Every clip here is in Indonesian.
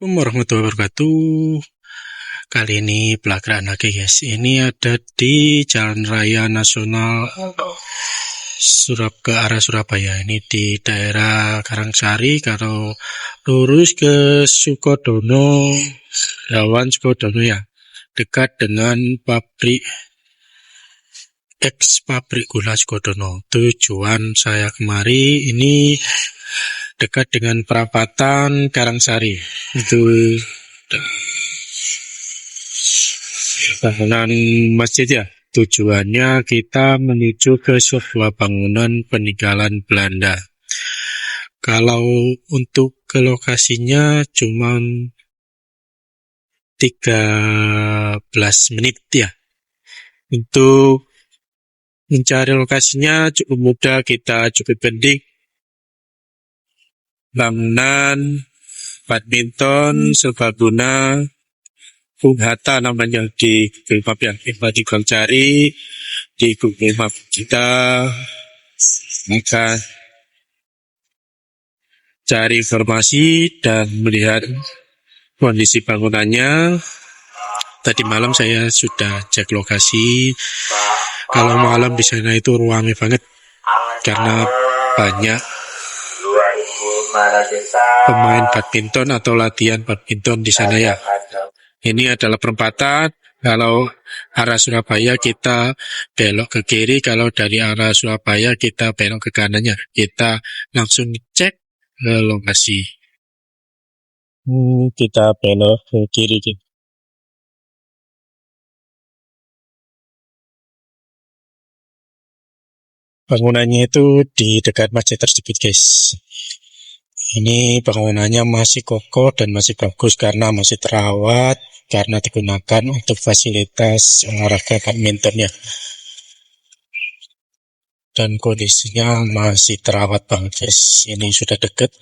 Assalamualaikum warahmatullahi wabarakatuh. Kali ini pelajaran lagi guys. Ini ada di Jalan Raya Nasional ke arah Surabaya. Ini di daerah Karangsari. Kalau lurus ke Sukodono, Rawan Sukodono ya, dekat dengan pabrik gula Sukodono. Tujuan saya kemari ini dekat dengan perapatan Karangsari. Itu bangunan masjid ya. Tujuannya kita menuju ke sebuah bangunan peninggalan Belanda. Kalau untuk ke lokasinya cuma 13 menit ya. Untuk mencari lokasinya cukup mudah, kita cukup penting bangunan badminton serbaguna Bung Hatta namanya di Google Map ya. Coba cari di Google Map kita, maka cari informasi dan melihat kondisi bangunannya. Tadi malam saya sudah cek lokasi. Kalau malam di sana itu ruamai banget karena banyak pemain badminton atau latihan badminton di sana ya. Ini adalah perempatan. Kalau arah Surabaya kita belok ke kiri, kalau dari arah Surabaya kita belok ke kanannya. Kita langsung cek ke lokasi. Kita belok ke kiri. Bangunannya itu di dekat masjid tersebut guys. Ini bangunannya masih kokoh dan masih bagus karena masih terawat, karena digunakan untuk fasilitas olahraga badminton ya. Dan kondisinya masih terawat banget guys. Ini sudah dekat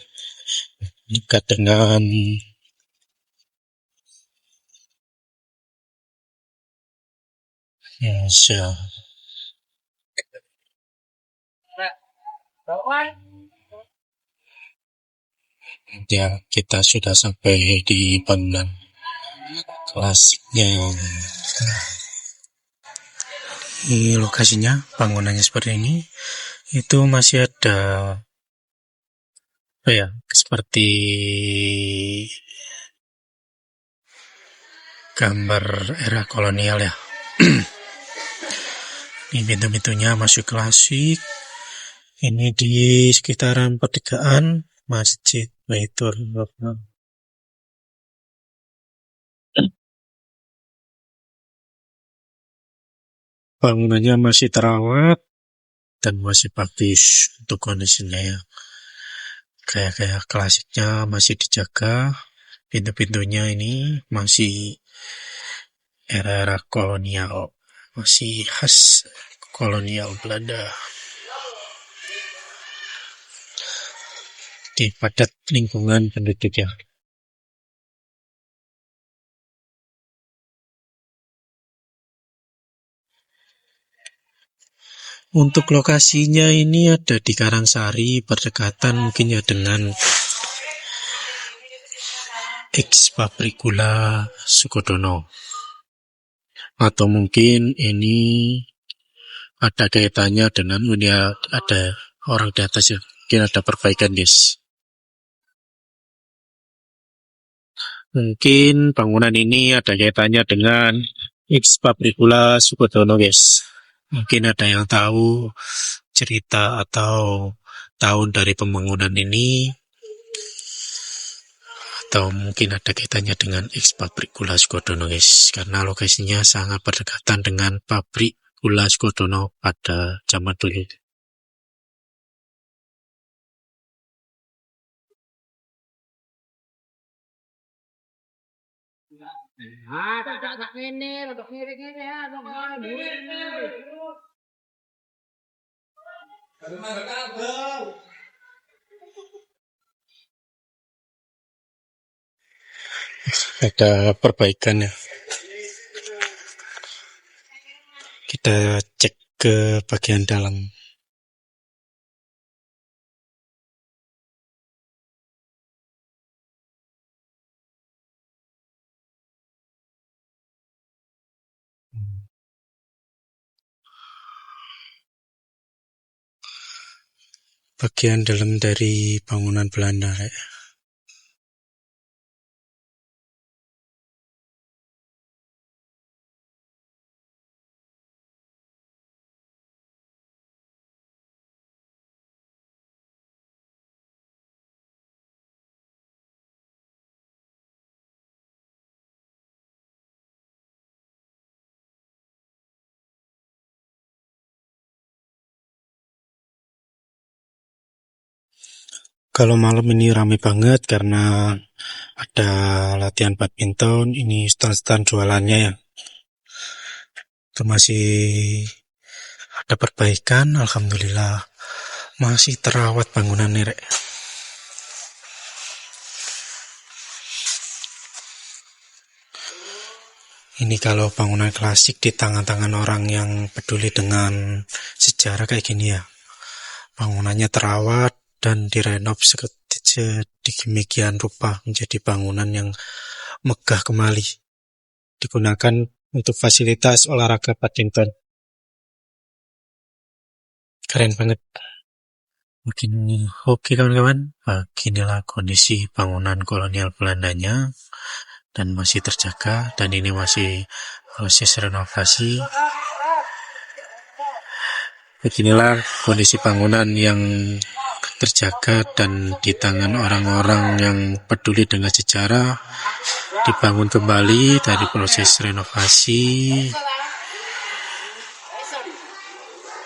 dengan ya, kita sudah sampai di bangunan klasiknya. Ini lokasinya, bangunannya seperti ini. Itu masih ada seperti gambar era kolonial ya. Ini pintu-pintunya masih klasik. Ini di sekitaran pertigaan Masjid Baitur Rahman. Bangunannya masih terawat dan masih bagus untuk kondisinya ya. Kayak klasiknya masih dijaga. Pintu-pintunya ini masih era-era kolonial, masih khas kolonial Belanda. Di padat lingkungan penduduk ya. Untuk lokasinya ini ada di Karangsari, berdekatan mungkin ya dengan pabrik gula Sukodono. Atau mungkin ini ada kaitannya dengan ada orang di atas ya. Mungkin ada perbaikan guys. Mungkin bangunan ini ada kaitannya dengan pabrik gula Sukodono guys. Mungkin ada yang tahu cerita atau tahun dari pembangunan ini, atau mungkin ada kaitannya dengan pabrik gula Sukodono guys, karena lokasinya sangat berdekatan dengan pabrik gula Sukodono pada zaman dulu. Ada perbaikan ya. Kita cek ke bagian dalam. bagian dalam dari bangunan Belanda. Kalau malam ini rame banget karena ada latihan badminton. Ini stand-stand jualannya ya. Itu masih ada perbaikan, alhamdulillah. Masih terawat bangunannya, Rek. Ini kalau bangunan klasik di tangan-tangan orang yang peduli dengan sejarah kayak gini ya. Bangunannya terawat dan direnov sedemikian rupa menjadi bangunan yang megah kembali. Digunakan untuk fasilitas olahraga badminton. Keren banget. Mungkin oke kawan-kawan. Beginilah kondisi bangunan kolonial Belandanya dan masih terjaga, dan ini masih proses renovasi. Beginilah kondisi bangunan yang terjaga dan di tangan orang-orang yang peduli dengan sejarah, dibangun kembali dari proses renovasi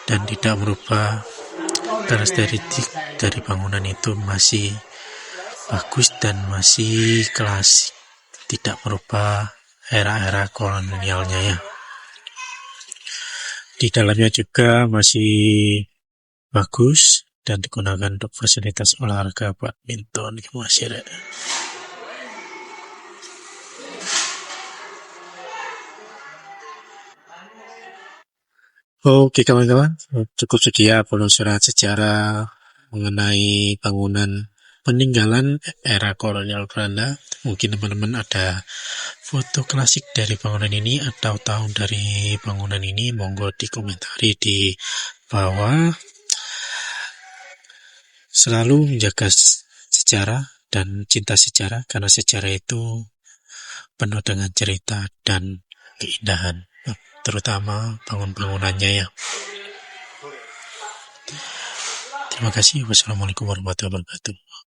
dan tidak merubah karakteristik dari bangunan. Itu masih bagus dan masih klasik, tidak merubah era-era kolonialnya ya. Di dalamnya juga masih bagus dan digunakan untuk fasilitas olahraga badminton. Masih Oke kawan-kawan, cukup sekian penelusuran sejarah mengenai bangunan peninggalan era kolonial Belanda. Mungkin teman-teman ada foto klasik dari bangunan ini atau tahun dari bangunan ini, monggo dikomentari di bawah. Selalu menjaga sejarah dan cinta sejarah, karena sejarah itu penuh dengan cerita dan keindahan, terutama bangun-bangunannya ya. Terima kasih. Wassalamualaikum warahmatullahi wabarakatuh.